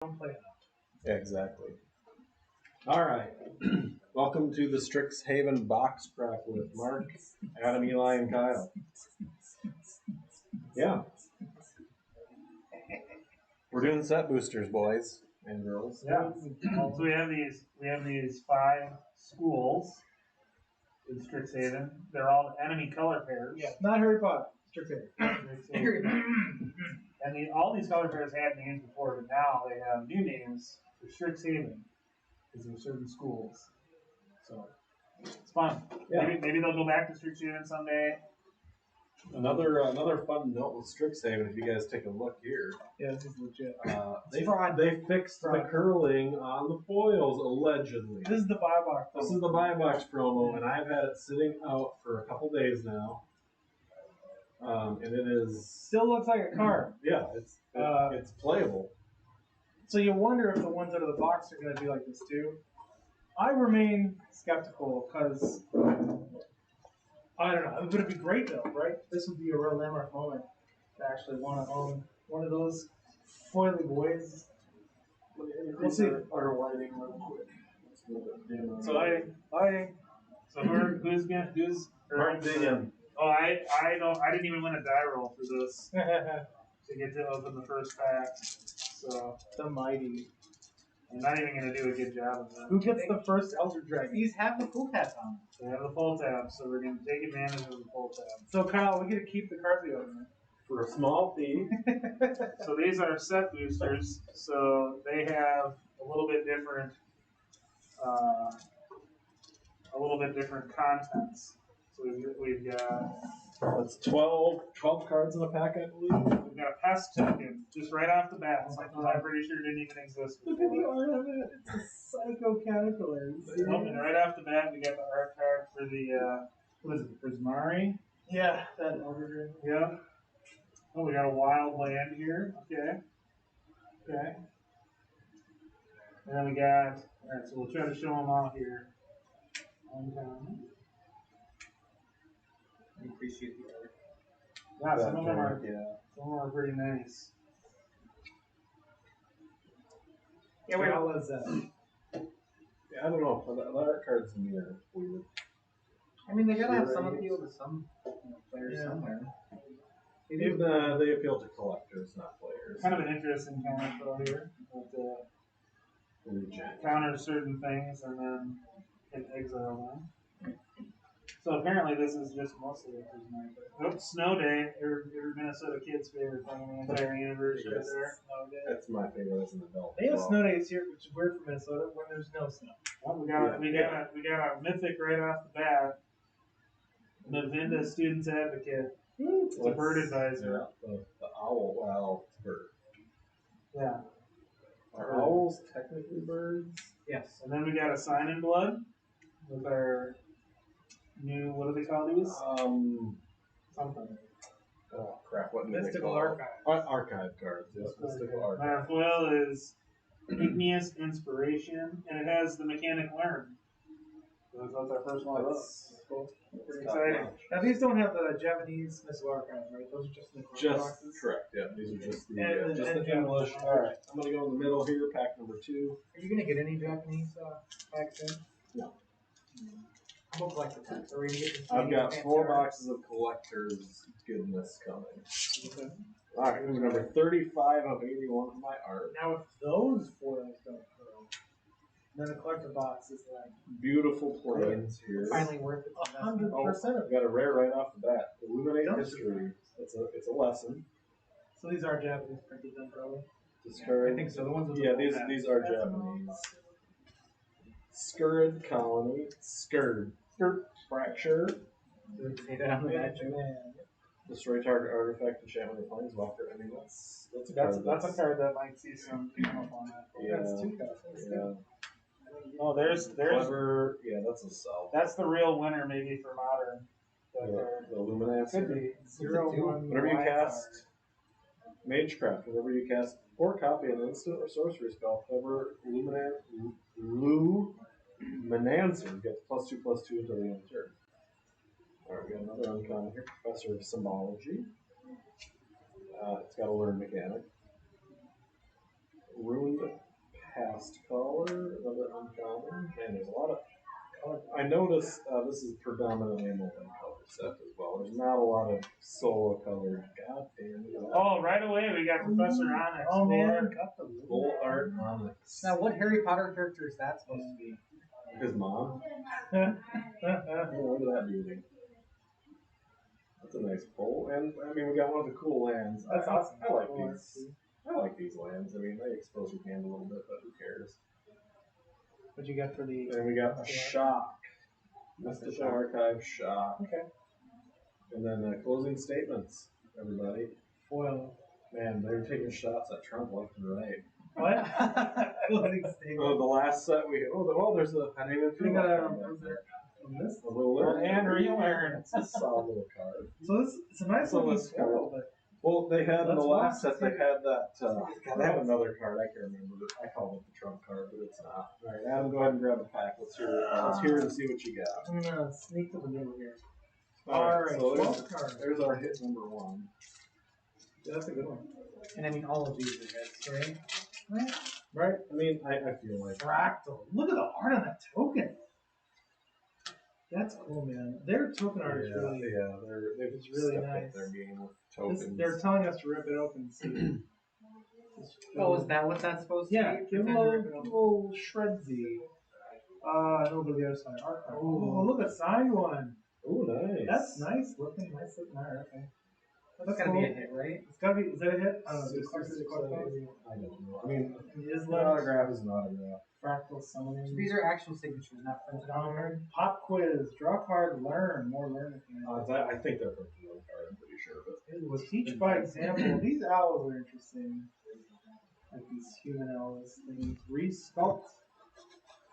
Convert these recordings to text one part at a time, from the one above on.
Don't play it. Exactly. All right. Welcome to the Strixhaven Box Prep with Mark, Adam, Eli, and Kyle. Yeah. We're doing set boosters, boys and girls. Yeah. So we have these 5 schools in Strixhaven. They're all enemy color pairs. Yeah, not Harry Potter. Strixhaven. And all these color pairs had names before, but now they have new names for Strixhaven because there are certain schools. So it's fun. Yeah. Maybe they'll go back to Strixhaven someday. Another fun note with Strixhaven, if you guys take a look here. Yeah, this is legit. They fixed the curling on the foils, allegedly. This is the buy box. This is the buy box promo, and I've had it sitting out for a couple days now. And it is Still looks like a card. Yeah, it's playable. So you wonder if the ones out of the box are going to be like this too. I remain skeptical because I don't know. It would be great though, right? This would be a real landmark moment to actually want to own one of those foily boys. We'll see. Our lighting real quick. So who's Mark Diggin. Oh, I didn't even win a die roll for this to get to open the first pack. So The mighty. I'm not even gonna do a good job of that. Who gets the first Elder Dragon? These have the full tab on. They have the full tab, so we're gonna take advantage of the full tab. So Kyle, we get to keep the cards we own. For a small fee. So these are set boosters, so they have a little bit different contents. So we've got That's 12 cards in a pack, I believe. we've got a pest token just right off the bat. Something I'm pretty sure didn't even exist Look at the before. art of it. It's a psycho caterpillar. And right off the bat, we got the art card for the what is it, the Prismari? Yeah, that Elder Dragon. Yeah. Oh, we got a wild land here. Okay. And then we got, alright, so we'll try to show them all here. Uncommon. I appreciate the art. Yeah, some of them are pretty nice. Yeah, wait, how was that? Yeah, I don't know. The art cards to me are weird. I mean, they gotta have some appeal to some players somewhere. They appeal to collectors, not players. Kind of an interesting counter throw here. That counters certain things and then can exile them. So apparently this is just mostly a Prismari. Oops, Snow Day, your Minnesota kids' favorite thing in the entire universe right there. Snow Day. That's my favorite as an adult. They have snow days here, which is weird for Minnesota when there's no snow. Well, we got a mythic right off the bat. Navinda Students Advocate. It's a bird advisor. Yeah, the owl. Well, it's a bird. Yeah. Are owls technically birds? Yes. And then we got a Sign in Blood with our new, what do they call these? Something. Oh crap! What do they Mystical call it? Archive. Archive cards. Yes, mystical archive. Our foil is Igneous Inspiration, and it has the mechanic Learn. So that's our first one of those. Cool. Pretty exciting. Now these don't have the Japanese Mystical Archive, right? Those are just the boxes. Correct. Yeah, these are just the And English. All right, I'm gonna go in the middle here. Pack number 2. Are you gonna get any Japanese packs in? No. I look like the packs. Are we gonna get this I've got Pantera? 4 boxes of collectors goodness coming. All right, here's number 35 of 81 of my art. Now if those foils don't curl, then the collector box is like Beautiful planes here. finally worth it. 100% of I've got a rare right off the bat. Illuminate history. It's a lesson. So these are Japanese printed then probably. Discourage. I think so. The ones with Yeah, the these are Japanese. Scurrid colony. Scurd. Fracture. Say that on the back, man. Destroy target artifact, enchantment, or planeswalker. I mean, that's a That's a card that might see some come up on that. Yeah. That's 2 cards. That's Yeah. good. Oh, there's Clever. Yeah, that's a sell. that's the real winner maybe for Modern. That The card. Illuminancer. Could be. 0/1 Whenever you wild cast Magecraft, whenever you cast or copy an instant or sorcery spell, clever Luminancer gets +2/+2 until the end of the turn. Alright, we got another uncommon here. Professor of Symbology. It's got a learn mechanic. Ruined Past Caller, another uncommon. Man, there's a lot of color. I noticed this is predominantly a multi-color set as well. There's not a lot of solo colored. God damn it. Oh, right away we got Professor Onyx. Oh man, got the Full art Onyx. Now, what Harry Potter character is that supposed to be? His mom. Oh, look at that beauty. That's a nice pull. And, I mean, we got one of the cool lands. That's awesome. I like these. I like these lands. I mean, they expose your hand a little bit, but who cares? What you got for the? And we got a Shock. Mystical Archive Shock. Okay. And then closing statements, everybody. Foil. Man, they're taking shots at Trump left and right. What? Closing statement. Oh, the last set we. Oh, there's a. I didn't even We feel got that a. one back Was there. there this? A little And relearn. It's a solid little card. So this it's a nice So looking let's foil, but Well, they had in the Let's last watch set. They had that. They had another card. I can't remember. I called it the Trump card, but it's not. All right, Adam, go ahead and grab a pack. Let's hear it and see what you got. I'm gonna sneak to the middle here. Alright, so 12 cards. there's our hit number one. Yeah, that's a good one. And I mean, all of these are hits, right? Right? I mean, I feel like. Fractal. Look at the art on that token. That's cool, man. Their token art is really. they've it's really stepped nice. up their game with This, tokens. they're telling us to rip it open and see. Oh, is that what that's supposed to Yeah, be? give them Pretend a to rip it open? little shredsy. It'll go to the other side. Archive. Oh, look, a signed one. Ooh, nice. That's nice looking. Nice looking art. Okay. That's gotta be a hit, right? It's gotta be. Is that a hit? I don't know. Six, Is it six, close? I don't know. I mean, It is an left. autograph is an autograph. Fractal So summoning. these are actual signatures, not printed on here. Pop quiz. Draw card. Learn. More learn. If you know. I think they're from one card. I'm pretty sure, but It was teach by example. These owls are interesting. Like these human owls things. Resculpt.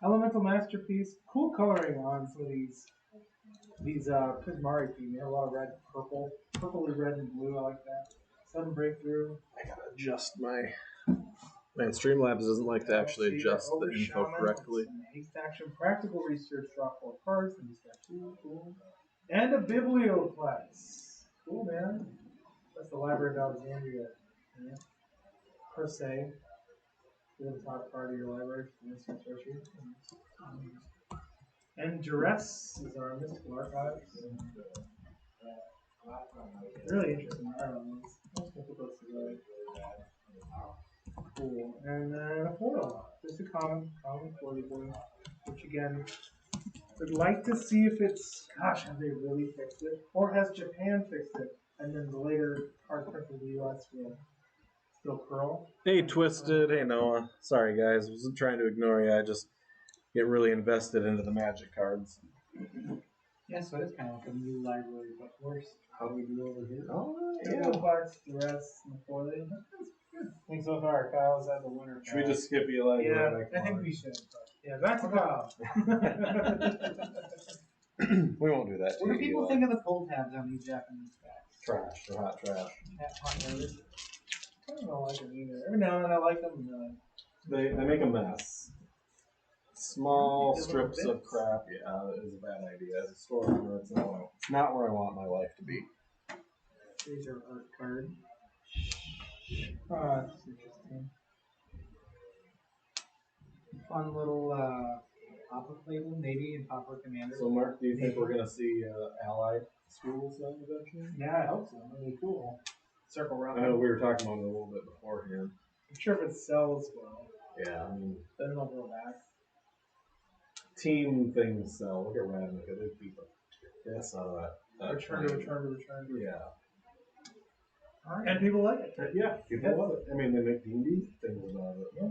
Elemental masterpiece. Cool coloring on some of these Prismari theme. They have a lot of red, purple, purpley red and blue. I like that. Sudden breakthrough. I gotta adjust my. Man, Streamlabs doesn't like to actually See, adjust the Ogre info Shaman, correctly. some haste action, practical research, draw 4 cards, and just got 2. Cool. And a Biblioplex. Cool, man. That's the Library of Alexandria. Yeah. Per se. You're the top part of your library for this treasury. And Duress is our mystical archives. Really interesting art on these. Let's put those together. Cool. And then a foil. Just a common foil boy. Which again, would like to see if it's, gosh, have they really fixed it? Or has Japan fixed it? And then the later card print in the US will still curl. Hey, Twisted. Hey, Noah. Sorry, guys. Wasn't trying to ignore you. I just get really invested into the Magic cards. Yeah, so it is kind of like a new library, but worse. How do we do over here? Oh, Biblioplex, Duress, and the foil. I think so far Kyle's had the winner. Should we just skip Eli? Yeah, I think we should. Yeah, back to Kyle. We won't do that. What do people think of the pull tabs on these Japanese packs? Trash. They're hot trash. Hot notice. I don't like them either. Every now and then I like them. They make a mess. Small Little strips of bits. crap. Yeah, it is a bad idea. As a store owner, it's not where I want my life to be. Here's our art card. That's interesting. Fun little pop-up label, maybe in Popper Commander. So, Mark, do you think we're gonna see allied schools then eventually? Yeah, I hope so. That'd be cool. Circle I around. know we were talking about it a little bit beforehand. I'm sure if it sells well, Yeah, I mean, then they'll go back. team things sell. Look at Ravnica. They beat the piss out of that. Return. Yeah. And people like it. Yeah, people love it. I mean, they make D&D things about it. Yeah.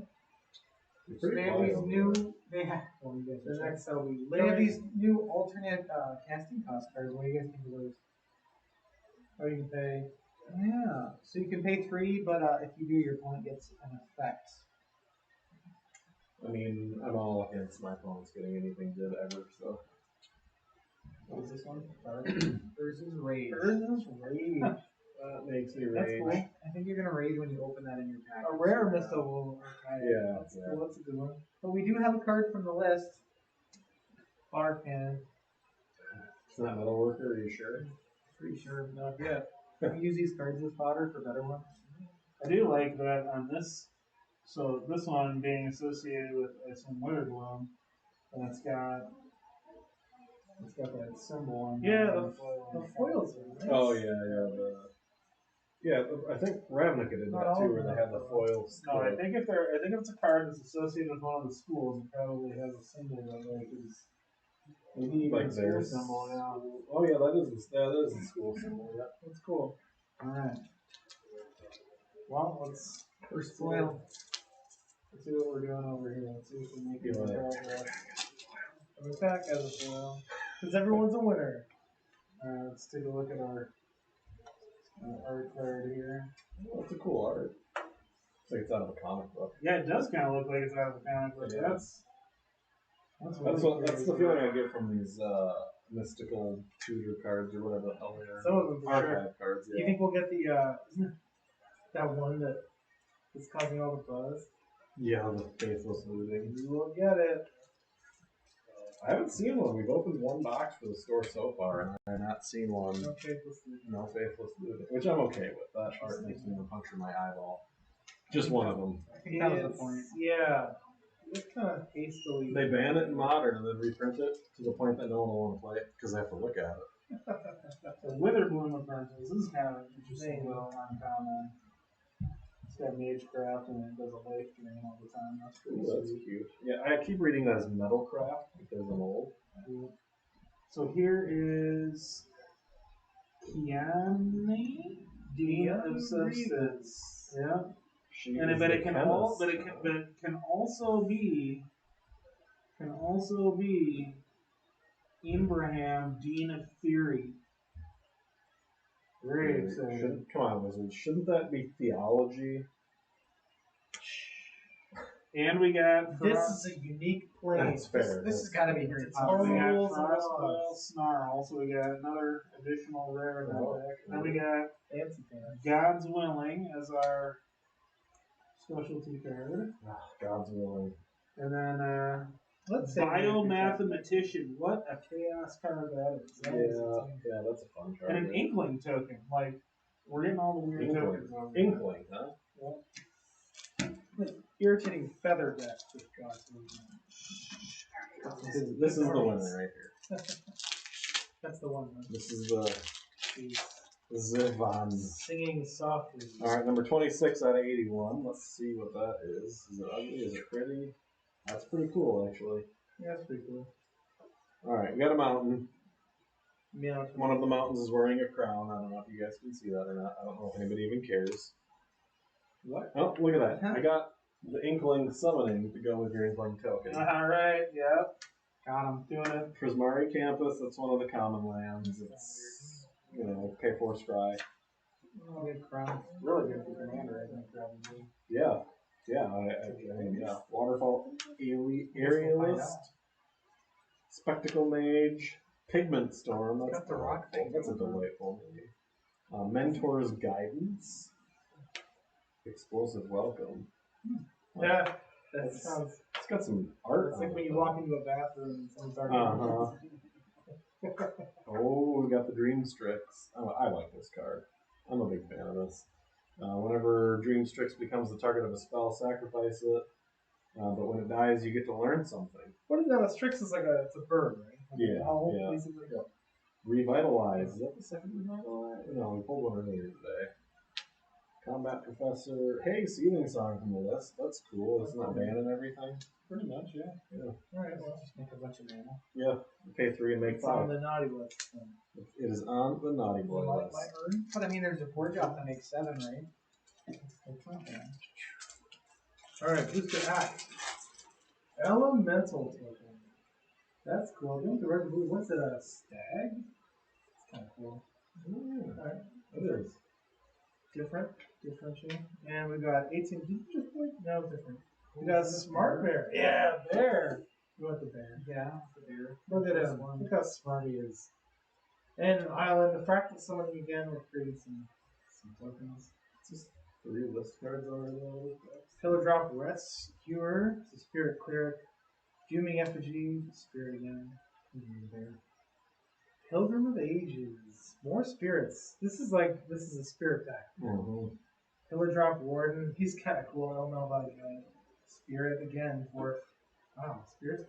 It's So pretty they have these wild. new. They have. The next will be They have these new alternate casting cost cards. What do you guys think of those? Or you can pay. Yeah. So you can pay 3, but if you do, your opponent gets an effect. I mean, I'm all against my opponents getting anything good ever, so. What is this one? Versus Rage. Urza's Rage. That makes me That's rage. cool. I think you're gonna rage when you open that in your pack. A rare mystical. Yeah, That's yeah. cool. That's a good one. But we do have a card from the list. Water cannon. It's not metal worker, are you sure? Pretty sure. Not yet. We use these cards as fodder for better ones. I do like that on this So this one being associated with some Witherbloom, and it's got that symbol on Yeah, there, the foils are nice. Oh yeah. I think Ravnica did Not that all too, of where them they had the have foils. No, I think if it's a card that's associated with one of the schools, it probably has a symbol that like is maybe even like a school their symbol. Yeah. Oh yeah, that is the school symbol. Yeah. That's cool. All right. Well, let's First foil. see what we're doing over here. Let's see if we make any progress. Coming back as a foil. Because everyone's a winner. All right, let's take a look at our art card here. Oh, it's a cool art. It's like it's out of a comic book. Yeah, it does kind of look like it's out of the comic book. Yeah. That's the feeling I get from these mystical tutor cards or whatever the hell they are. Some of them for sure. Archive cards. You Yeah. think we'll get the, isn't it that one that is causing all the buzz? Yeah, the faithless looting. We will get it. I haven't seen one. We've opened one box for the store so far, and I've not seen one. No faithless looting. No faithless looting, which I'm okay with. That art makes me want to puncture my eyeball. Just one of them. I think that was the point. Yeah. It's kind of hastily. They ban it in modern and then reprint it to the point that no one will want to play it because they have to look at it. So Witherbloom Apprentice. This is kind of an interesting little uncommon. It's got Magecraft and it does a life drain all the time. That's pretty Ooh, that's sweet. cute. Yeah, I keep reading that as Metalcraft because I'm old. So here is Kiani, Dean of Substance. Yeah. She And is but the it can chemist. but it can also be Abraham, Dean of Theory. Very exciting. Come on, Wizards. Shouldn't that be theology? And we got This is a unique plane. That's fair. This has got to be Harry It's Potter. we got rules and Frostwell laws. Snarl, so we got another additional rare in Oh, that deck. Then we got Fancy pants. God's Willing as our specialty card. God's willing. And then Let's say Biomathematician. What a chaos card that is. That is Yeah, that's a fun card. and an Inkling token. Like, we're getting all the weird tokens over here. Inkling, huh? irritating feather deck with God's movement. This is the winner right here. That's the one. This is the Zivan. Singing softly. All right, number 26 out of 81. Let's see what that is. Is it ugly? Is it pretty? That's pretty cool, actually. Yeah, that's pretty cool. All right, we got a mountain. Yeah. One of the mountains is wearing a crown. I don't know if you guys can see that or not. I don't know if anybody even cares. What? Oh, look at that. I got the Inkling summoning to go with your Inkling token. All right, yep. Got him. Doing it. Prismari Campus, that's one of the common lands. It's, pay for scry. Oh, good crown. Really good for Commander, I think, probably. Yeah. Yeah, I mean, yeah. Waterfall Aerialist, Spectacle Mage, Pigment Storm. That's Got the rock thing. That's a delightful name. Mentor's Guidance, Explosive Welcome. Yeah, that That's- sounds. It's got some art. It's on like when it, you though. walk into a bathroom and someone's already. Oh, we got the Dream Strix. Oh, I like this card. I'm a big fan of this. Whenever Dream Strix becomes the target of a spell, sacrifice it. But when it dies, you get to learn something. What is that? A Strix is like it's a bird, right? Yeah, Oh, yeah. basically. Revitalize. Is that the second Revitalize? No, we pulled one earlier today. Combat Professor. Hey, Seething Song from the list. That's cool. Isn't that banning everything? Pretty much, yeah. Alright, well. Just make a bunch of mana. Yeah. Pay 3 and make It's on 5. the naughty list. Then. It is on the naughty boy Like list. my urn? But I mean, there's a board drop that makes 7, right? It's not bad. Alright, booster act. Elemental token. That's cool. Don't the red blue. What's it? A stag? It's kind of cool. Alright. It is. Differential. And we got 18. Did you just play? No, different. We got a smart bear. Yeah, bear. You want the bear? Yeah, the beer. Look at him. Look how smart he is. And Island, the fractal summoning again. We're creating some tokens. It's just 3 list cards already. Pillar drop rescuer. It's a spirit cleric. Fuming effigy. Spirit again. Bear. Pilgrim of Ages. More spirits. This is a spirit deck. Mm-hmm. Pillar Drop Warden. He's kind of cool. I don't know about Spirit again. Fourth. Wow. Spirit.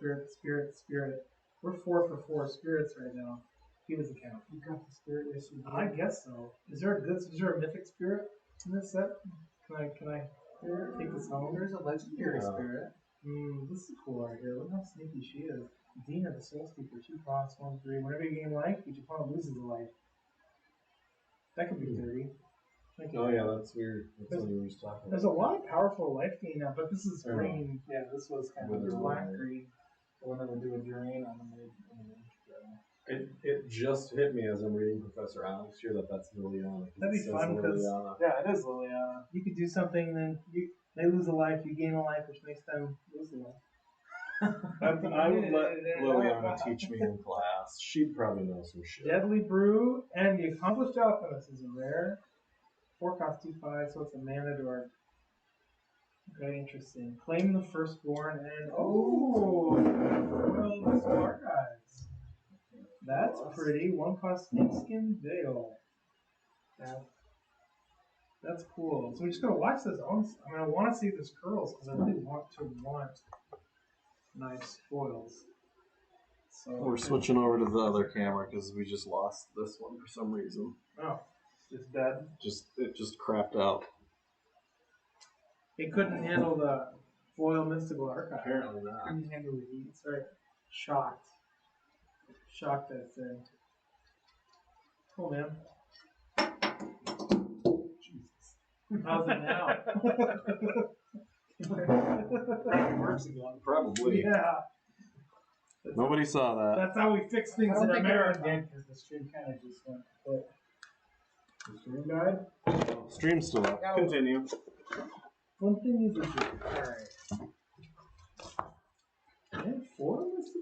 We're 4 for 4 spirits right now. He doesn't count. You got the spirit issue. I guess so. Is there a mythic spirit in this set? Can I take this home? There's a legendary spirit. This is cool right here. Look how sneaky she is. Dina, the Soul Speaker, 2 costs, 1/3. Whenever you gain life, each opponent loses a life. That could be dirty. Oh yeah, that's weird. That's what you were just talking about. There's a lot of powerful life gain now, but this is green. Yeah, this was kind of Black green. The one that would do a drain on the mid. It just hit me as I'm reading Professor Alex here that's Liliana. That'd be fun because yeah, it is Liliana. you could do something, then they lose a life, you gain a life, which makes them lose a life. I would let Liliana teach me in class. She'd probably know some shit. Deadly Brew and the Accomplished Alchemist is a rare. 4 costs 2/5, so it's a mana dwarf. Okay, interesting. Claim the Firstborn and Royal the Smart Guys. That's pretty. 1 cost Snakeskin Veil. That's cool. So we just gotta watch this. I want to see this curls because I really want nice foils. So We're switching over to the other camera because we just lost this one for some reason. Oh, it's dead. It just crapped out. It couldn't handle the foil mystical archive. Apparently not. Couldn't handle the heat. That's right. Shocked, I'd say. Cool, man. Jesus. How's it now? It works again. Probably. Yeah. Nobody saw that. That's how we fix things in America. Because the stream kind of just went quick. The stream died? Stream's still up. Continue. One thing is a joke. Alright.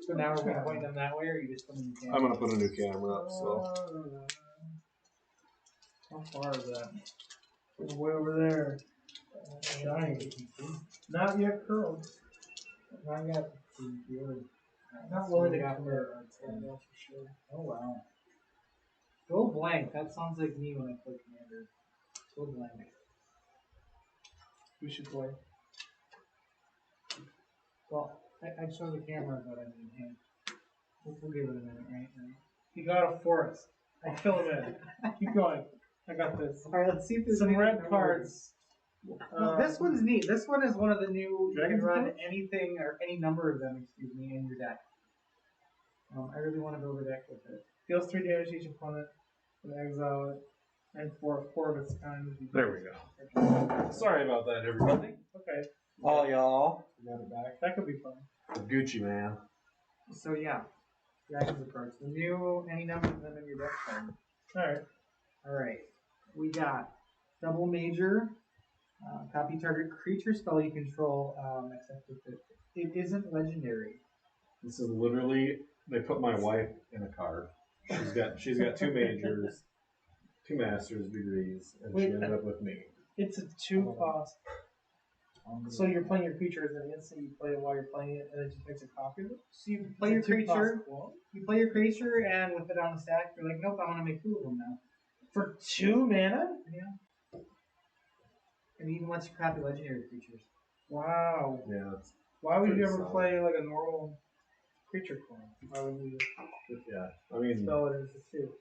So now we're going to point them that way, or are you just putting the camera? I'm gonna put a new camera up, so. How far is that? It's way over there. Shiny. Not yet curled. Not yet. Not willing really to got commit. for sure. Oh, wow. Go blank. That sounds like me when I play Commander. Go blank. We should play. Well, I show the camera, but I mean, hey, we'll give it a minute, right? He got a forest. I'll fill him in. Keep going. I got this. All right, let's see if there's Some any red numbers. cards. Well, this one's neat. This one is one of the new. You can Dragon's run Approach? anything or any number of them, excuse me, in your deck. I really want to build a deck with it. Deals 3 damage to each opponent. And exile it. And for 4 of its kind. There we go. Sorry about that, everybody. Okay. All y'all. Got it back. That could be fun. Gucci man. So yeah, Dragon's Approach. The new any number of them in your deck card. Alright. All right, we got double major. Copy target creature spell you control, except if it isn't legendary. This is literally they put my wife in a card. She's got 2 majors, 2 master's degrees, and she ended up with me. It's a 2 cost. So you're playing your creature as an instant, you play it while you're playing it, and it just makes a copy of it? So you play your creature. You play your creature, and with it on the stack, you're like, nope, I want to make 2 of them now. For 2 mana? Yeah. And even lets you copy legendary creatures. Wow. Yeah, it's Why would you pretty ever solid. play like a normal creature clone? Why would you yeah. I mean, spell it into 2?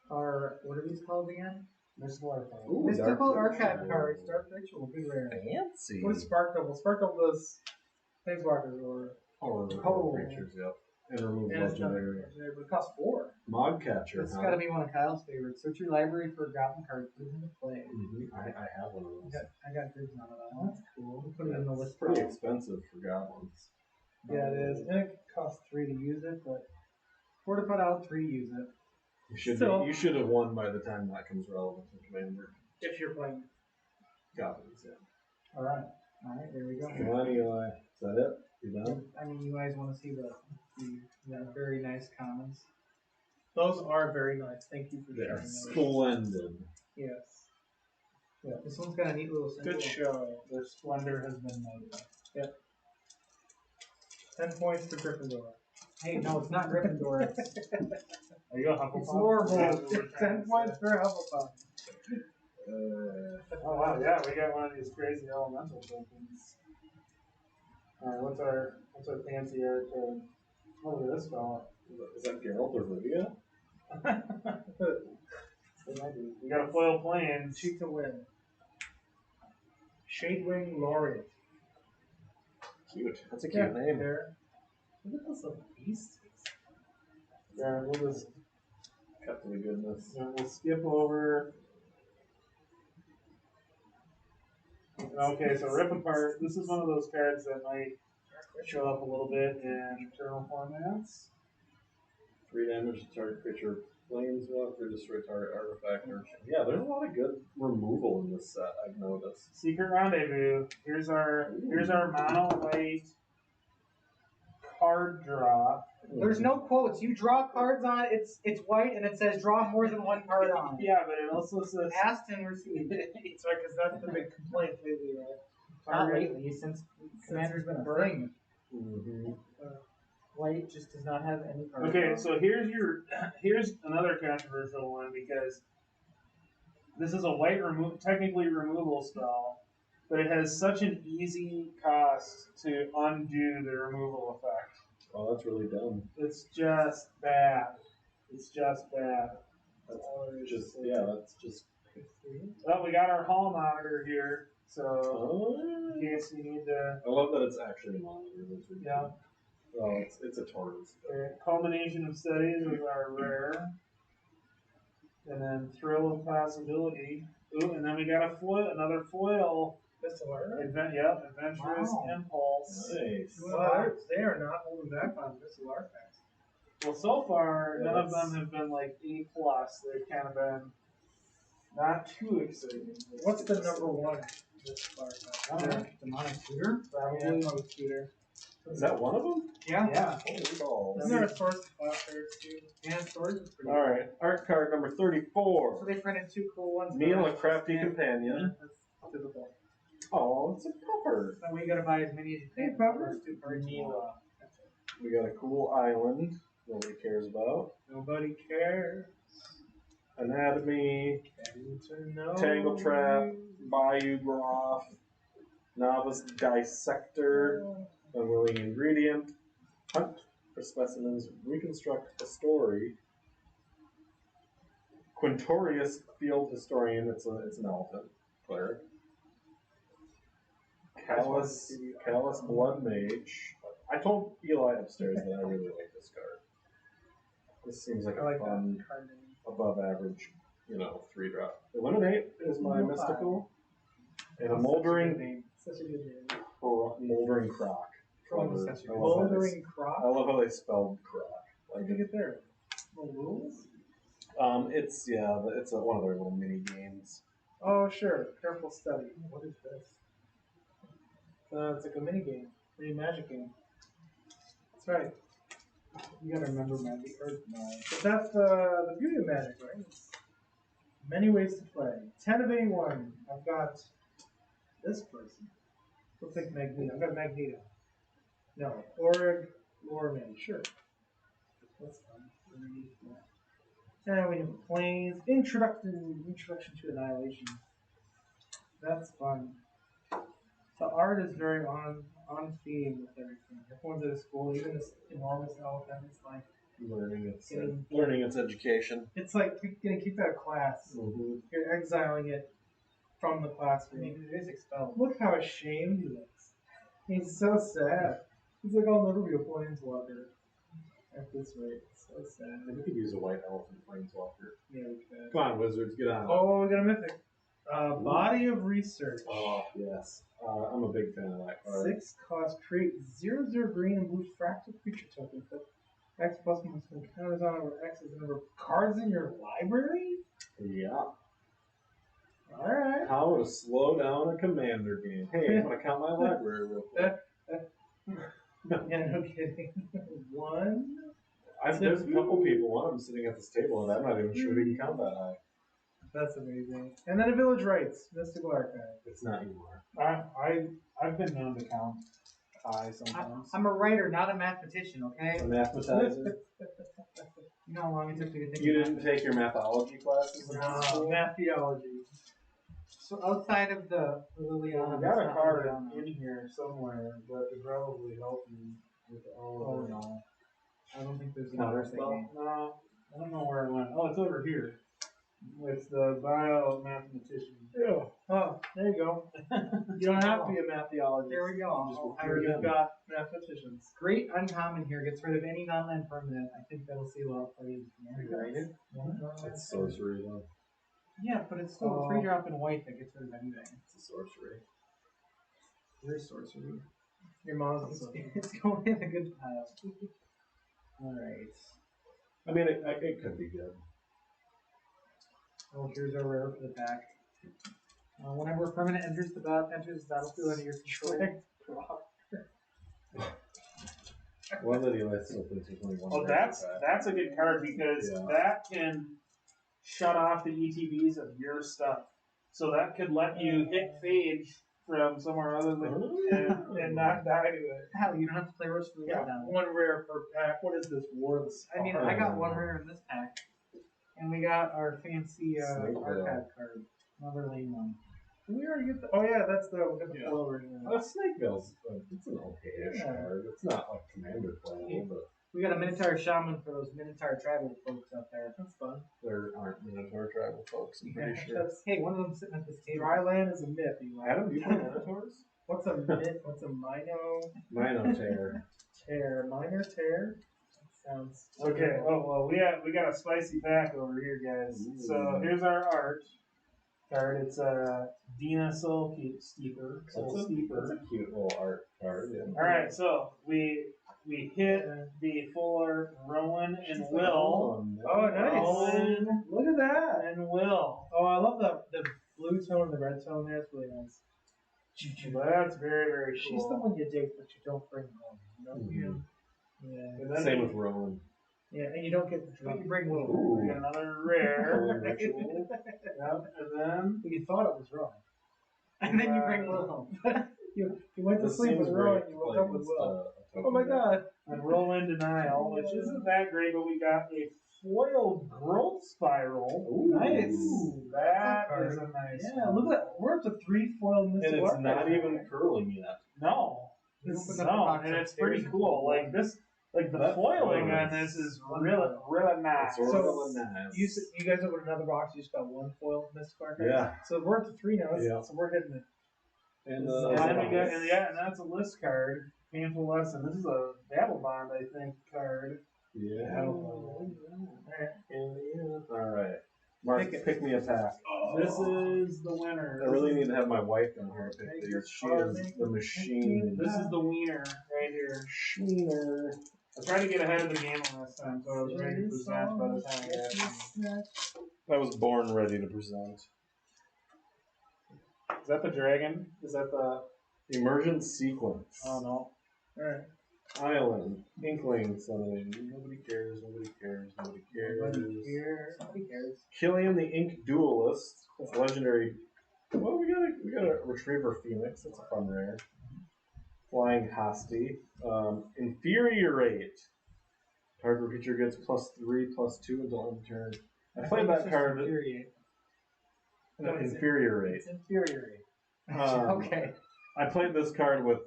What are these called again? Mystical Archive. ooh, Mystical Dark Archive Ritual. cards. Dark Ritual, big rare. Fancy. What is Spark Double? Spark Double does Planeswalkers or Or creatures, yep. And remove and it's not legendary. legendary, but it costs 4. Mod catcher. This has got to be one of Kyle's favorites. Search your library for a goblin card. Put it into play. I have one of those. I got goods out of that one. That's cool. We'll put it in the list. It's pretty expensive for goblins. Yeah, it is. And it costs 3 to use it, but 4 to put out, 3 to use it. Still- You should have won by the time that comes relevant in Commander. if you're playing. Goblins, yeah. Alright, there we go. Well, anyway, is that it? You done? I mean, you guys want to see the very nice commons. Those are very nice. Thank you for They're sharing those. splendid. Yes. Yeah, this one's got a neat little symbol. Good show. Their splendor has been noted. 10 points for Gryffindor. Hey, no, it's not Gryffindor. It's Are you a Hufflepuff? It's horrible. Yeah, we were trying 10 to points say. for Hufflepuff. Oh wow, yeah, we got one of these crazy elemental tokens. Alright, what's our fancy art code? Look at this fella. Is that Geralt of Rivia? We got a foil planes. Cheat to win. Shadewing Laureate. Cute. That's a cute name. There. Look at those little beasts. Yeah, we'll just Cut to the goodness. we'll skip over. Okay, so rip apart. This is one of those cards that might show up a little bit in eternal formats. 3 damage to target creature, planeswalker, destroy target artifact. Yeah, there's a lot of good removal in this set, I've noticed. Secret Rendezvous. Here's our mono white card draw. There's no quotes. You draw cards on it. It's white and it says draw more than one card on it. Yeah, but it also says Asked and received. It's right, because that's the big complaint lately, right? Not lately, since Commander's been a thing. Mm-hmm. White just does not have any cards. okay. on. So here's another controversial one because this is a white technically removal spell, but it has such an easy cost to undo the removal effect. Oh, that's really dumb. It's just bad. It's just bad. That's that's just. Well, we got our hall monitor here, so Oh. in case you need to. I love that it's actually a monitor. That's really Yeah. cool. Oh, it's a Taurus. Okay. Culmination of Studies is our rare. And then Thrill of Possibility. Ooh, and then we got another foil. Adventurous Wow. Impulse. Nice. Well, they are not holding back on Missile Artifacts. Well, so far, Yeah, none of them have been like A+. They've kind of been not too exciting. What's the number one Missile Artifact? I don't know. Demonic Tutor? Probably. Yeah, probably Tutor. Is that one of them? Yeah. Yeah. Holy balls. Isn't there a source of class cards too? Yeah, storage is pretty All right, art card number So 34. they printed 2 cool ones. Meal and Crafty Companion. That's typical. Oh, it's a pupper. So we gotta buy as many as you can. Hey, Pupper. Those 2 cards. Mila. We got a cool island nobody cares about. Nobody cares. Anatomy, To know Tangle Trap, you. Bayou Groff, Novice Dissector, Unwilling Ingredient, Hunt for Specimens, Reconstruct a Story, Quintorius Field Historian, it's an elephant cleric, Callous Blood Mage. I told Eli upstairs that I really like this card. This seems like I a like fun, that card name. above average, 3-drop. Eliminate is my Ooh, mystical. And a Such moldering name. Such a good name. moldering croc. Clover. Clever. Such a I good love how they- Moldering Croc? I love how they spelled croc. How did you get there? No rules? It's one of their little mini games. Oh, sure. Careful study. What is this? It's like a mini game. Mini magic game. That's right. You gotta remember magic cards. But that's the beauty of magic, right? It's many ways to play. 10 of 81. I've got this person. Looks like Magneto. I've got Magneto. No. Orig Lorman. Sure. That's fun. And we have planes. Introduction to Annihilation. That's fun. The art is very on theme with everything. Everyone's at a school, even this enormous elephant. It's like Learning its education. it's like getting kicked out of class. Mm-hmm. You're exiling it from the I classroom. mean, it is expelled. Look how ashamed he looks. He's so sad. He's like, I'll never be a planeswalker. At this rate, it's so sad. We could use a white elephant planeswalker. Yeah, we could. Come on, wizards, get on. Oh, we got a mythic. Body of Research. Oh, yes. I'm a big fan of that card. 6 cost, create 0/0 green and blue fractal creature token. Put X plus minus one counters on it, where X is the number of cards in your library? Yeah. Alright. How to slow down a commander game. Hey, I'm going to count my library real quick. Yeah, no kidding. 1. There's a couple people, one of them sitting at this table, and I'm not even sure we can count that high. That's amazing. And then a Village Rites, Mystical Archive. It's not anymore. I've been known to count high sometimes. I'm a writer, not a mathematician, okay? A mathematizer. You know how long it took me to think You of didn't take your mathology classes in high school? Math theology. So outside of the Liliana, We got a card in here somewhere that could probably help you with all Oh of it. no, I don't think there's Counter another spell? thing. No, I don't know where it went. Oh, it's over here. It's the bio-mathematician. Yeah. Oh, there you go. You don't have to be a matheologist. There we go. Just Oh, repeat You've got mathematicians. great uncommon here. Gets rid of any non-land permanent. I think that'll see a lot of plays. Right? It's sorcery though. Yeah, but it's still a 3-drop in white that gets rid of anything. It's a sorcery. Here's sorcery. Your mom's It's, the sorcerer. it's going in a good pile. Alright. I mean, it could be good. Oh, here's our rare for the back. Whenever a permanent enters the battlefield under your control. One that he likes to open to 21. Oh, that's a good card because Yeah. that can shut off the ETBs of your stuff. So that could let you hit Phage from somewhere other than and not die to it. Hell, you don't have to play Roast for the Yeah, down. one rare per pack. What is this? War of the I mean, I got one rare in this pack. And we got our fancy Snake archive card. Another lame one. Did we already get the? Oh yeah, that's the we got the Yeah. foil version. Snake Bill's it's an okay-ish Yeah. card. It's not like commander playable, but We got a Minotaur Shaman for those Minotaur tribal folks out there. That's fun. there aren't Minotaur tribal folks, I'm pretty sure. That's, Hey, one of them sitting at this table. dry land is a myth. Eli. Adam, do you play Minotaurs? What's a myth? What's a minor Minotaur. tear? Minor tear? That sounds Okay. Oh well, we got a spicy pack over here, guys. Ooh. So here's our art card. It's a Dina Soul Steeper. Soul That's Steeper. a cute little art card. Yeah. All right. So we hit the full art Rowan and Will. Oh, nice. Rowan Look at that. and Will. Oh, I love the blue tone and the red tone there. It's really nice. That's very very She's the cool. one you dig, but you don't bring home. You know? Mhm. Yeah. And then Same with Rowan. Yeah, and you don't get the But drunk. you bring Will. Ooh. we got another rare. Holy ritual. Yep. And then You thought it was wrong. And then you bring Will home. You went to This sleep seems with Rowan great and you to woke play up with against, Will. a Oh my token deck. god. and Rowan Denial, which isn't that great, but we got a foiled growth spiral. Ooh. Nice. Ooh, that That's a is a card. nice Yeah, one. look at that. We're up to 3 foiled And mystical it's archives not now. even curling yet. No. You This open is up the no, box and it's upstairs pretty and cool. pull Like this, like the That foiling foil on is this is really nice. It's So, really nice. You guys opened another box, you just got 1 foiled mystical archive? Yeah. So we're up to 3 now, Yeah. so we're hitting it. And This is And then we got, nice. and that's a list card. Painful lesson. This is a Battle Bond, I think, card. yeah. Alright. All right. Mark, pick me a pack. This is the winner. I really need to have my wife down here pick Make your these. She card, is make the it. machine. This is the wiener right here. Machiner. I tried to get ahead of the game last time, so I was ready to present by the time I got here. I was born ready to present. Is that the dragon? Is that the? Emergent sequence. Oh no. Alright. Island. Inkling summoning. Nobody cares. Nobody cares. Nobody cares. Nobody cares. Killian the Ink Duelist. It's legendary. Well, we got a Retriever Phoenix. That's a fun rare. Flying Hosty. Infuriate. Target creature gets +3/+2 until end turn. I played that card. Infuriate. Infuriate. It's infuriate. Okay. I played this card with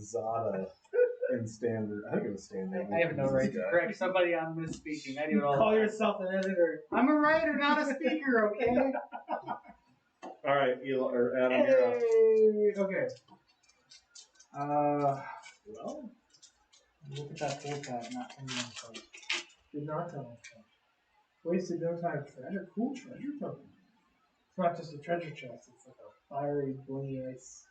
Zada in standard. I think it was standard. I have no right to correct somebody on misspeaking. I do it all. Call the time. yourself an editor. I'm a writer, not a speaker. Okay. All right, or Adam, you're up. Hey! Okay. Well, look at that full tab, not from the inside. Did not tell us that. Wasted no time. Treasure. Cool treasure token. It's not just a treasure chest, it's like a fiery, blingy ice.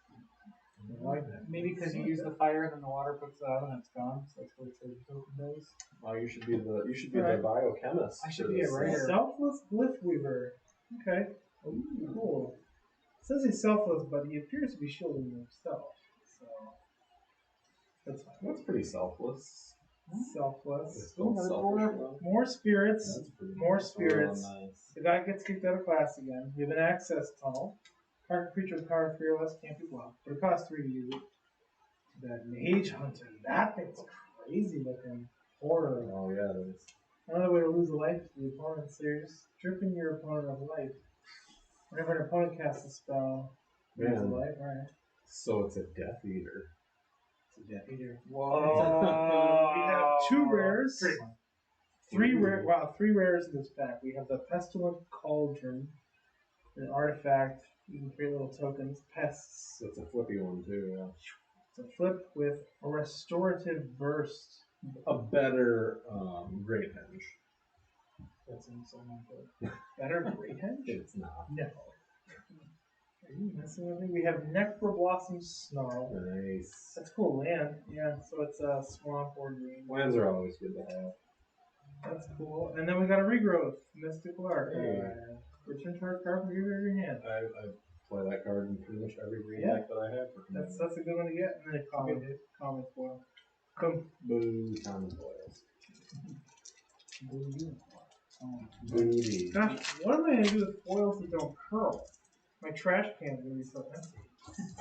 I like that. Maybe because you use the fire and then the water puts it out and it's gone. So that's what it says token does. Oh, you should be the Alright. biochemist. I should for be a this. writer. Selfless Glyph Weaver. Okay. Ooh, cool. It says he's selfless, but he appears to be shielding himself. So that's fine. That's pretty selfless. Selfless. It's called selfish love. More spirits. That's pretty More nice. spirits. Oh, nice. The guy gets kicked out of class again. We have an access tunnel. Target creature with power 3 or less can't be blocked, but it costs 3 to use it. The Mage Hunter. That thing's crazy looking. Horror. Oh yeah, it is. Another way to lose a life is the opponent series, stripping your opponent of life. Whenever an opponent casts a spell, lose a Man. life. Alright. So it's a Death Eater. It's a Death Eater. Whoa. We have 2 rares. Pretty much. 3 rare. Wow, 3 rares in this pack. We have the Pestilent Cauldron, an artifact. You can create little tokens. Pests. It's a flippy one too. Yeah. It's a flip with a restorative burst. A better Great Henge. That's insane. Better Great Henge? It's not. No. Are you messing with me? We have Necroblossom Snarl. Nice. That's cool land. Yeah, so it's a swamp or green. Lands are always good to have. That's cool. And then we got a Regrowth. Mystical Art. Hey. Return target card from your hand. I play that card in pretty much every green Yeah. deck that I have for Commander. That's a good one to get. And then a common foil. Come. Boo, common foils. Booty. Gosh, what am I going to do with foils that don't curl? My trash can is going to be so empty.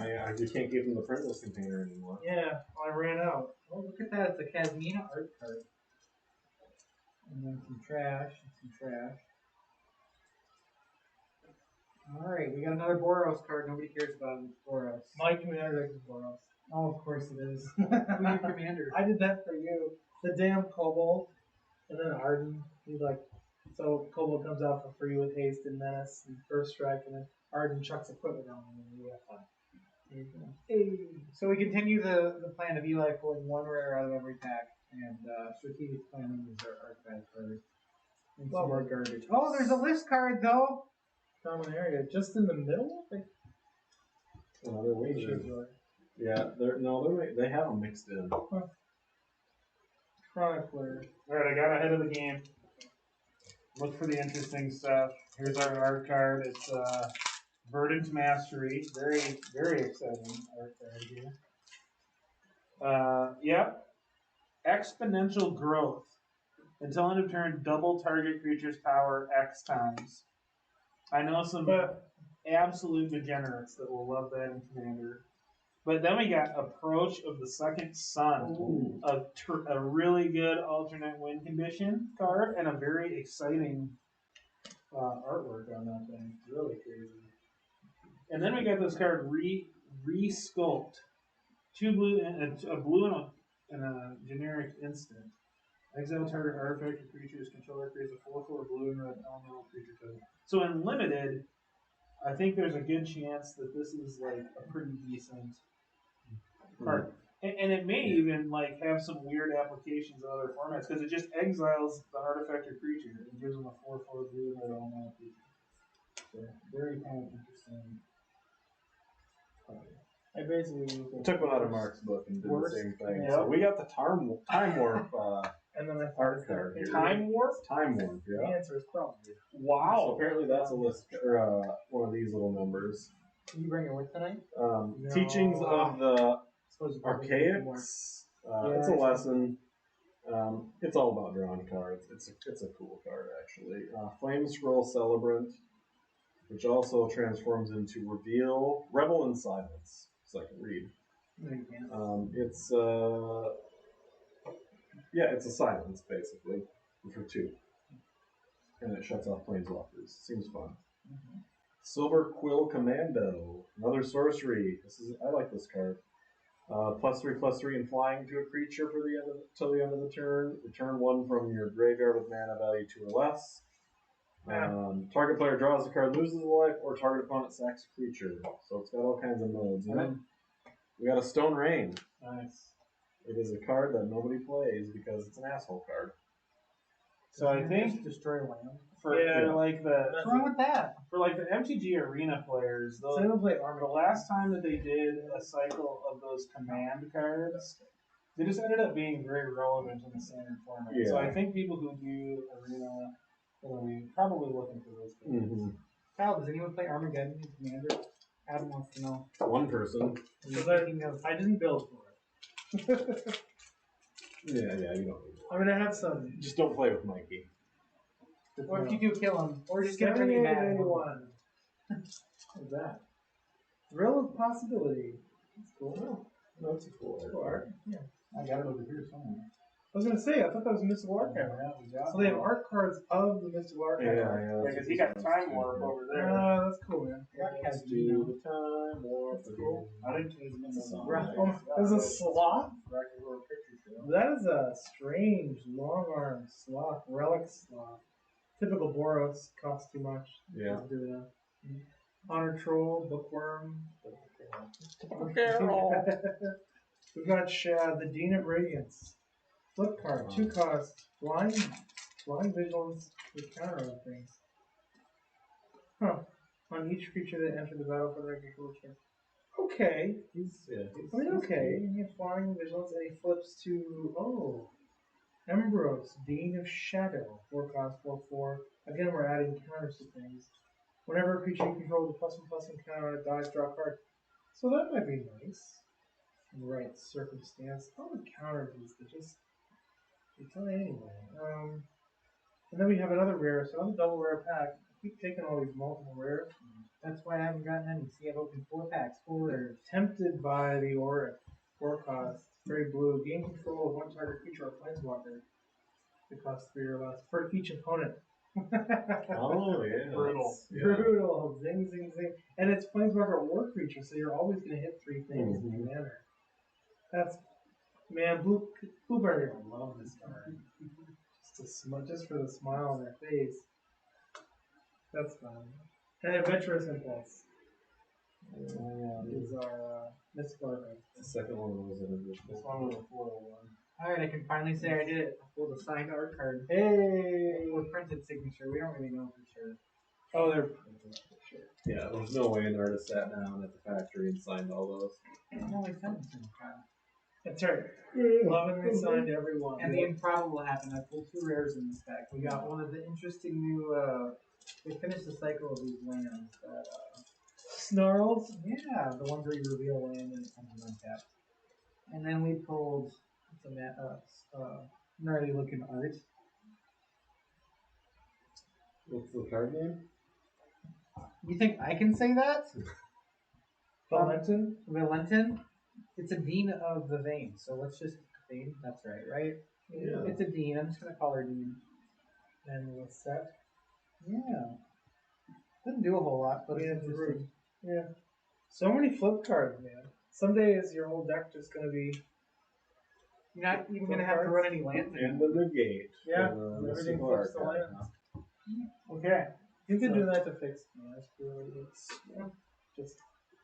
I just can't keep them in the printless container anymore. Yeah, I ran out. Oh, look at that. It's a Casmina art card. And then some trash and some trash. Alright, we got another Boros card. Nobody cares about it. It's Boros. My commander deck is Boros. Oh, of course it is. Who's your commander? I did that for you. The damn Kobold. And then Arden. So Kobold comes out for free with haste and menace and first strike, and then Arden chucks equipment on him, and we have fun. There you go. Hey. So we continue the plan of Eli pulling 1 rare out of every pack, and strategic planning is our artifact card. And some more garbage. Oh, there's a list card though. Common area, just in the middle. Another wizard. Yeah, they have them mixed in. Chronicler. Alright, I got ahead of the game. Look for the interesting stuff. Here's our art card. It's Verdant Mastery. Very, very exciting art card here. Yep. Exponential growth. Until end of turn, double target creature's power X times. I know some absolute degenerates that will love that in Commander. But then we got Approach of the Second Sun, a really good alternate win condition card, and a very exciting artwork on that thing. Really crazy. And then we got this card, Resculpt. 2 blue, and a blue and a generic instant. Exile target artifact or creature's controller creates a 4/4 blue and red elemental creature token. So in limited, I think there's a good chance that this is like a pretty decent card. And it may even like have some weird applications in other formats because it just exiles the artifact or creature and gives them a 4/4 blue and red elemental creature. So very kind of interesting card. I basically Took one out of Mark's book and did Worst. the same thing. Yeah. So we got the Time Warp and then I art card here. Time Warp? Time Warp, The yeah. answer is probably. So Wow. apparently that's a list, or one of these little numbers. Can you bring it with tonight? No. Teachings of the Suppose you probably need more. Archaics. It's a lesson. It's all about drawing cards. It's a cool card actually. Flame Scroll Celebrant, which also transforms into Rebel in Silence. So I can read. No, you can't. It's a silence basically for 2, and it shuts off planeswalkers. Seems fun. Silver Quill Commando, another sorcery. I like this card. +3/+3 and flying to a creature for till the end of the turn. Return 1 from your graveyard with mana value 2 or less. Target player draws a card, loses a life, or target opponent sacks a creature. So it's got all kinds of modes. And then we got a Stone Rain. Nice. It is a card that nobody plays because it's an asshole card. So I Just think destroy land. for like What's wrong with that? the MTG Arena players, So they don't play Army. the last time that they did a cycle of those command cards, they just ended up being very relevant in the standard format. So Yeah. I think people who do Arena will be probably looking for those cards. Mm-hmm. Kyle, does anyone play Armageddon in Commander? Adam wants to know. One person. I didn't build for it. Yeah, you don't need one. I'm gonna have some. Just don't play with Mikey. Or if you do, kill him. Or just get really mad. 7891. What's that? Thrill of Possibility. That's cool. That's a cool art. Cool art. I got it over here somewhere. was gonna say, I thought that was a mystical archive. Yeah, we got So they have one. art cards of the mystical archive. Yeah, Yeah, because he got time warp over there. That's cool, man. Let's do the time warp. That's cool. I think he's gonna There's a sloth? Record world picture show. That is a strange long arm sloth, relic sloth. Typical Boros, costs too much. Yeah. Doesn't do enough. Honor Troll, Bookworm. Carol. We've got the Dean of Radiance. Flip card, 2 cost, blind vigilance with counter on things. Huh. On each creature that enters the battle for the regular check. Okay. I mean, okay. And he has flying vigilance and he flips to Embrose, Dean of Shadow. 4 cost, 4/4. Again, we're adding counters to things. Whenever a creature you control with a +1/+1 counter on it dies, draw a card. So that might be nice. In the right circumstance. All the counters is to just tell me anyway. And then we have another rare, so another double rare pack. I keep taking all these multiple rares. That's why I haven't gotten any. See, I've opened 4 packs, 4 rares. Tempted by the Auric. 4 cost. Very blue. Gain control of 1 target creature or planeswalker. It costs 3 or less. For each opponent. Oh, yeah. Brutal. Yeah. Brutal. Zing, zing, zing. And it's planeswalker war creature, so you're always going to hit 3 things in commander. That's, man, Blueberry. I love this card. Just for the smile on their face. That's fun. And Adventurous Impulse. Is our mystical archive. The second one was an This additional. one was a 401. Alright, I can finally say I did it. I pulled a signed art card. Hey! With printed signature. We don't really know for sure. Oh, they're Yeah, there's no way an artist sat down at the factory and signed all those. No, I sent it to him, Kyle. That's right. Lovingly signed to everyone. And the improbable happened. I pulled 2 rares in this pack. We got one of the interesting new. We finished the cycle of these lands. Snarls? Yeah, the ones where you reveal land and it comes untapped. And then we pulled some gnarly looking art. What's the card name? You think I can say that? Valentin? Valentin? It's a Dean of the Vein, so let's just Dean. That's right? Yeah. It's a Dean. I'm just gonna call her Dean. And what's that? Yeah. Doesn't do a whole lot, but Yeah, it's interesting. Yeah. So many flip cards, man. Someday is your whole deck just gonna be You're not even Flip gonna have to cards? run any lands. And the negate. Yeah, for the everything mystical flips the archive. lands. Okay. You can So- do that to fix me. That's really just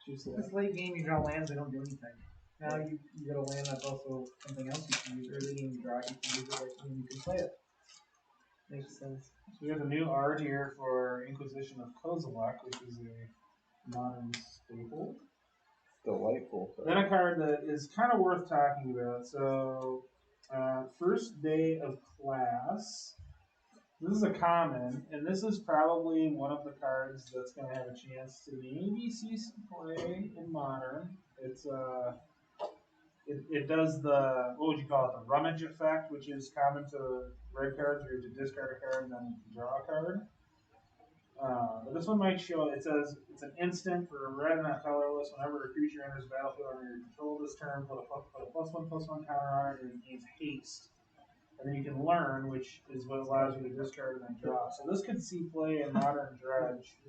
juicy. This late game, you draw lands, they don't do anything. Now you get a land that's also something else you can use. Early game, you draw it, you can use it, and you can play it. Makes sense. So we have the new art here for Inquisition of Kozilek, which is a modern staple. Delightful. Then a card that is kind of worth talking about. So, first day of class. This is a common, and this is probably one of the cards that's going to have a chance to maybe see some play in modern. It's it does the, what would you call it, the rummage effect, which is common to red cards, where you have to discard a card and then draw a card. But this one might show, it says, it's an instant for red and not colorless. Whenever a creature enters the battlefield under your control this turn, put a +1/+1 counter on it, and it gains haste. And then you can learn, which is what allows you to discard and then draw. So this could see play in Modern Dredge.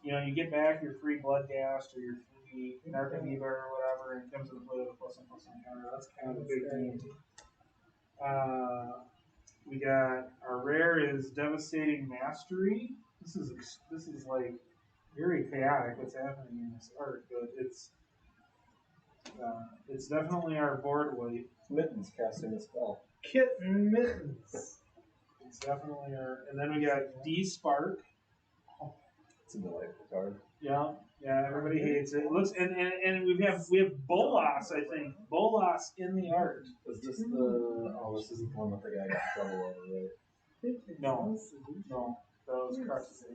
You know, you get back your free Bloodghast or your free Narcomoeba or whatever, and it comes into play with a +1/+1 counter. That's kind of a big thing. We got our rare is Devastating Mastery. This is like very chaotic what's happening in this art, but it's definitely our board weight. Mittens casting a spell. Kitten Mittens. It's definitely our, and then we got D Spark. It's a delightful card. Yeah, everybody hates it. It looks and we have Bolas, I think. Bolas in the art. Is this the? Oh, this isn't the one that the guy got in trouble over, right? No, those cards.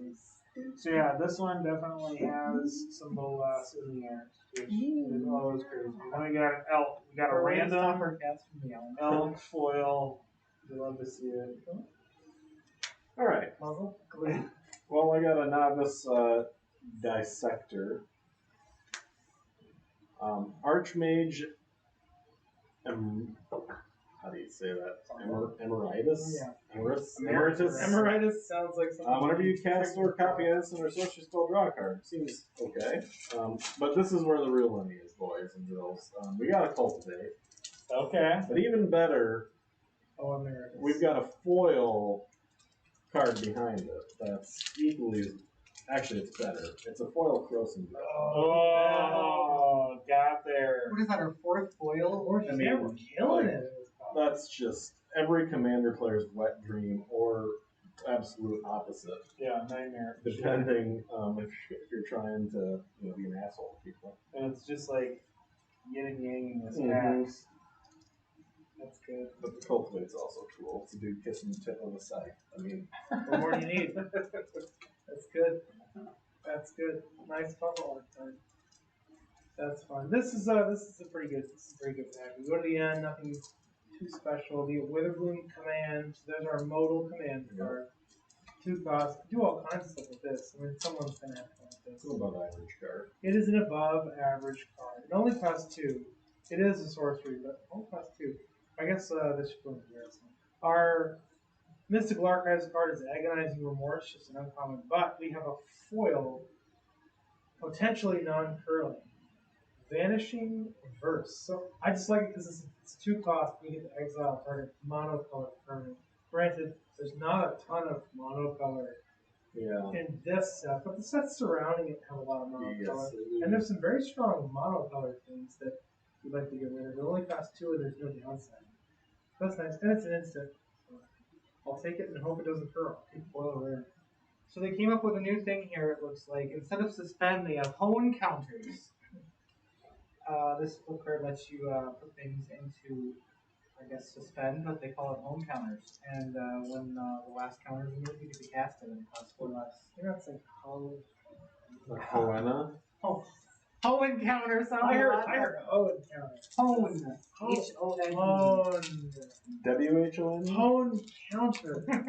So yeah, this one definitely has some Bolas in the art, which is always crazy. Then we got an elk. We got a random elk foil. We love to see it. All right. Muzzle? Well, I got a novice dissector. Archmage. How do you say that? Emeritus? Yeah. Emeritus? Emeritus sounds like something. Whenever you cast or copy an instant or sorcery spell, draw a card. Seems okay. But this is where the real money is, boys and girls. We gotta cultivate. Okay. But even better, Oh, Emeritus. we've got a foil card behind it that's equally as... Actually, it's better. It's a foil Croson. Oh, got there. What is that, our fourth foil? Or I mean, we're killing it. That's just every commander player's wet dream or absolute opposite, Yeah, nightmare. for sure. depending if you're trying to be an asshole to people. And it's just like yin and yang in this Mhm. packs. That's good. But the cultivate's also cool. It's a dude kissing the tip of the scythe. I mean, What more do you need? That's good. That's good. Nice bubble art card. That's fun. This is a pretty good pack. We go to the end, nothing too special. The Witherbloom command. There's our modal command card. 2 costs. Do all kinds of stuff with this. I mean, someone's gonna have fun with it's this. an above average card. It is an above average card. It only costs 2. It is a sorcery, but it only costs 2. I guess this should go in comparison. Our Mystical Archives card is Agonizing Remorse, just an uncommon, but we have a foil, potentially non-curling, Vanishing Verse. So I just like it because it's 2 cost, you get to exile a target monocolor permanent. Granted, there's not a ton of monocolor Yeah. in this set, but the sets surrounding it have a lot of monocolor. Yes, And there's some very strong monocolor things that you'd like to get rid of. It only costs 2 and there's no downside. That's nice. And it's an instant. So I'll take it and hope it doesn't curl. Keep foil rare. So they came up with a new thing here, it looks like. Instead of suspend, they have hone counters. This book card lets you put things into, I guess, suspend, but they call it hone counters. And when the last counter is removed, you get to cast it and it costs 4 less. You're not saying Hone. Helena? Oh, hone counters! I heard Owen counter. Hone. H-O-N-E. Hone. WHON? Hone counter. Hone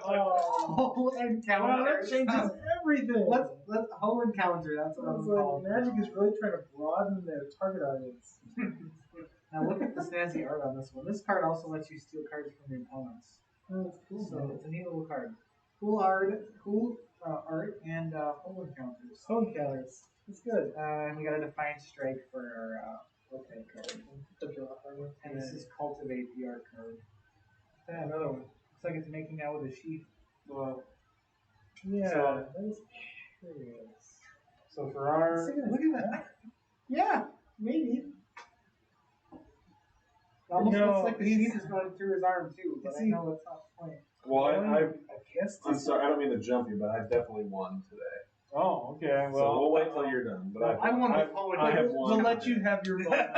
Wow, counter. that changes everything. Let's hone counter. That's what I'm Sounds like calling it. Magic is really trying to broaden their target audience. Now look at the snazzy art on this one. This card also lets you steal cards from your opponents. Oh, that's cool. So it's a neat little card. Cool art, and hone counters. Hone counters. That's good. And we got a Defiant Strike for our okay card. The draw card. And this is Cultivate the art card. Yeah, another one. Looks like it's making out with a sheep. Well, Yeah, So- that is curious. so for our Look at that. Yeah, maybe. It almost No, looks like the he's- sheep is going through his arm too, but I Is he- know it's not the point. Well, I guess I'm sorry, I don't mean to jump you, but I definitely won today. oh, okay. So Well, we'll wait till you're done. But I won I, with hone I have counters. one. We'll let you have your moment.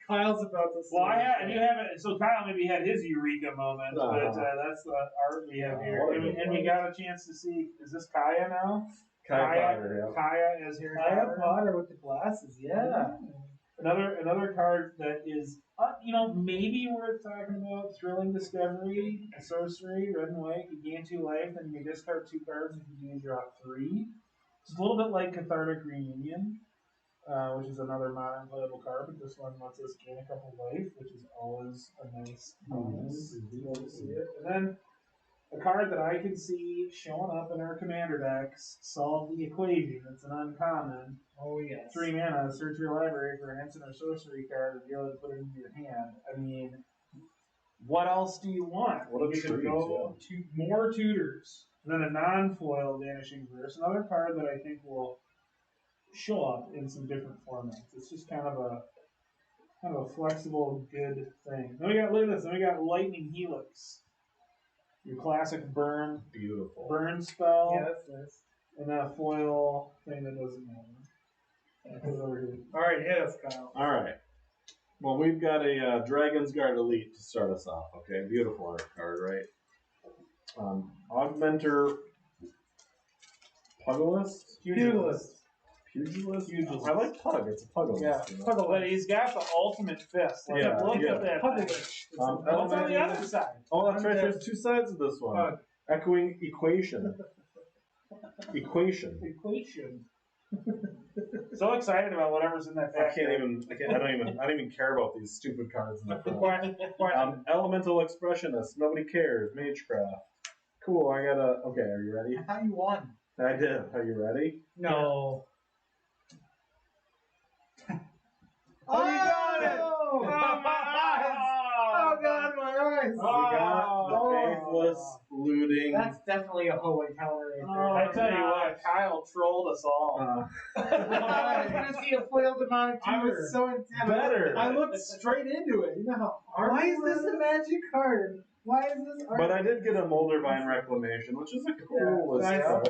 Kyle's about to. Well, you haven't. So Kyle maybe had his eureka moment, but that's the art we have here, what a good and we one. got a chance to see. Is this Kaya now? Kaya Potter, yeah. Kaya is here. Kaya Potter with the glasses. Yeah. Another card that is, maybe worth talking about. Thrilling Discovery, a sorcery, red and white. You gain 2 life, and you discard 2 cards, and you draw 3. It's a little bit like Cathartic Reunion, which is another modern playable card, but this one lets us gain a couple life, which is always a nice bonus. Love to see it. And then a card that I can see showing up in our commander decks, Solve the Equation. It's an uncommon. Oh yes. 3 mana, search your library for an instant or sorcery card and be able to put it into your hand. I mean, what else do you want? What a You could treat, go to more tutors. And then a non-foil Vanishing Verse, another card that I think will show up in some different formats. It's just kind of a flexible, good thing. Then we got, look at this. Then we got Lightning Helix, your classic burn Beautiful. spell, Yeah, that's nice. and then a foil thing that doesn't matter. All right, hit us, Kyle. All right. Well, we've got a Dragon's Guard Elite to start us off. Okay, beautiful art card, right? Augmenter Pugilist? Pugilist. Pugilist? I like Pug. It's a Pugilist. Yeah, you know? but he's got the ultimate fist. Like, Yeah, look yeah. at that. Pugilist. What's on the other side? Oh, that's right. There's 2 sides of this one. Pug. Echoing Equation. Equation. Equation. So excited about whatever's in that I pack. don't even care about these stupid cards in the front. What? Elemental Expressionist, nobody cares. Magecraft. Cool, I gotta. Okay, are you ready? I thought you won. I did. Are you ready? No. Oh, you got it! Oh, my eyes! Oh God, my eyes! We got the Oh. faithless looting. That's definitely a Holy Counter right there. I tell you what, Kyle trolled us all. I was going to see a foiled demonic I tutor. was so intense. Better. I looked straight into it. You know how hard Why it is this was? a magic card? Why is this? But I did get a Moldervine Reclamation, which is a cool list nice. card.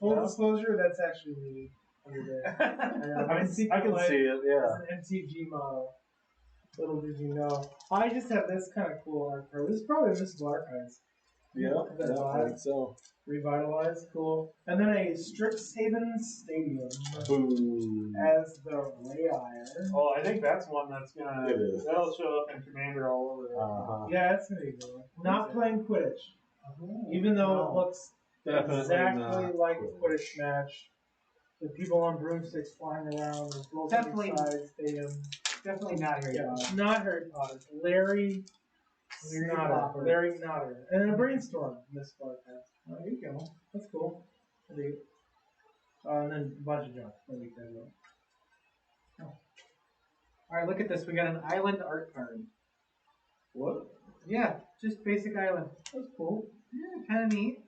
Full disclosure, that's actually me under there. I can see it, yeah. It's an MTG model. Little did you know. I just have this kind of cool art card. This is probably Mrs. Archives. Yeah, I think so. Revitalized, cool. And then a Strixhaven Stadium Boom. as the Rayire. Oh, I think that's one that's gonna. It is. That'll show up in Commander all over there. Uh-huh. Yeah, it's gonna be good. Not playing Quidditch, even though it looks Definitely exactly not like a Quidditch. Quidditch match. The people on broomsticks flying around, the girls Definitely. inside stadium. Definitely not Harry Yeah, Potter. not Harry Potter. Larry Snotter. Potter. Larry Notter. And then a brainstorm in this podcast. Oh, there you go. That's cool. I dig it. And then a bunch of junk. Nobody cares about. All right, look at this. We got an island art card. What? Yeah, just basic island. That's cool. Yeah, kind of neat.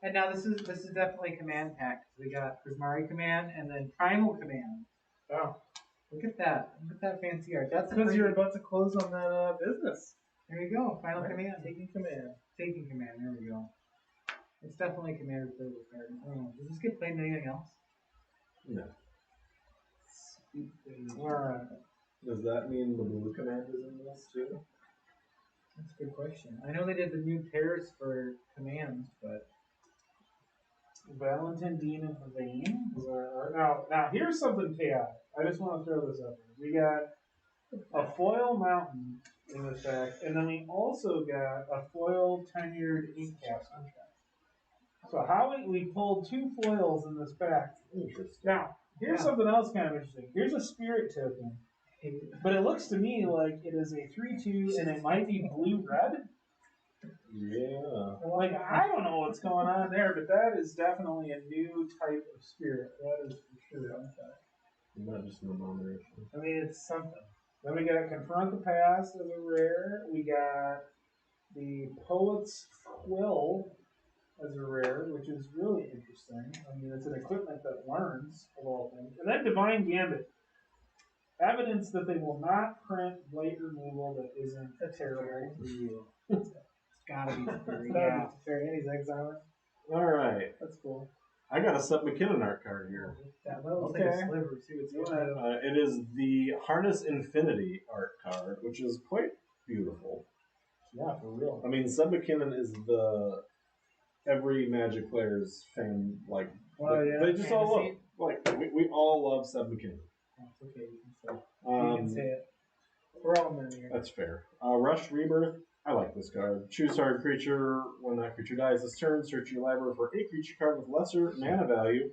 And now this is definitely command pack. We got Prismari command and then Primal command. Wow. Look at that. Look at that fancy art. That's Because pretty- you're about to close on that business. There you go. Final Right. command. Taking command. Taking command. There we go. It's definitely a commander playable card. I don't know. Does this get played in anything else? No. Alright. Does that mean the blue command is in this too? That's a good question. I know they did the new pairs for commands, but Valentin Dean of the Vein. Now here's something chaotic. I just want to throw this up there. We got a foil mountain in this pack, and then we also got a foil tenured ink caps contract. So how we pulled two foils in this pack. Interesting. Now, here's something else kind of interesting. Here's a spirit token. But it looks to me like it is a 3/2 and it might be blue-red. Yeah. Like, I don't know what's going on there, but that is definitely a new type of spirit. That is for sure. Not just an abomination. I mean, it's something. Then we got Confront the Past as a rare. We got the Poet's Quill as a rare, which is really interesting. I mean, it's an equipment that learns, of all things. And then Divine Gambit. Evidence that they will not print blight removal that isn't terrible for you. it's gotta be scary. Yeah. Yeah. Fair. And he's exiling. Alright. That's cool. I got a Seth McKinnon art card here. That looks like a Okay. sliver too. It's It is the Harness Infinity art card, which is quite beautiful. Yeah, for real. I mean, Seth McKinnon is the every Magic player's fan. Like, Oh, yeah. they just all love. Fantasy. Like, we all love Seth McKinnon. That's okay. You can say, you can say it. We're all men here. That's fair. Rush Rebirth. I like this card. Choose target creature. When that creature dies this turn, search your library for a creature card with lesser mana value.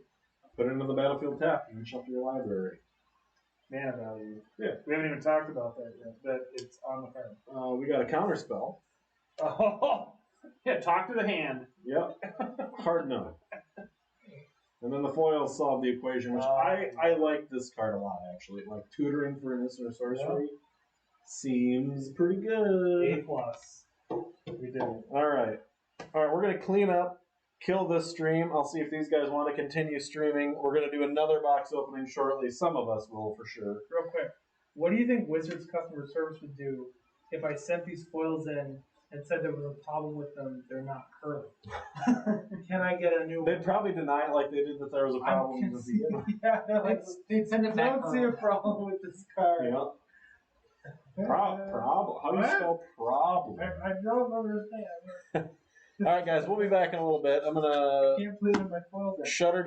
Put it into the battlefield tap and shuffle your library. Mana value. Yeah. We haven't even talked about that yet, but it's on the card. We got a counter spell. Oh, yeah, talk to the hand. Yep. Hard no. And then the foils solve the equation, which Oh. I like this card a lot, actually. Like, tutoring for an instant or sorcery seems pretty good. A+. We did it. Alright, we're going to clean up, kill this stream. I'll see if these guys want to continue streaming. We're going to do another box opening shortly. Some of us will, for sure. Real quick, what do you think Wizards customer service would do if I sent these foils in and said there was a problem with them? They're not curling. Can I get a new one? They'd probably deny it like they did that there was a problem I'm with the beginning. yeah, they're like, They'd send I it back. don't see a problem with this card. Yeah. Problem. How do you What? spell problem? I don't understand. Alright, guys, we'll be back in a little bit. I'm going to I can't play it on my foils. shut her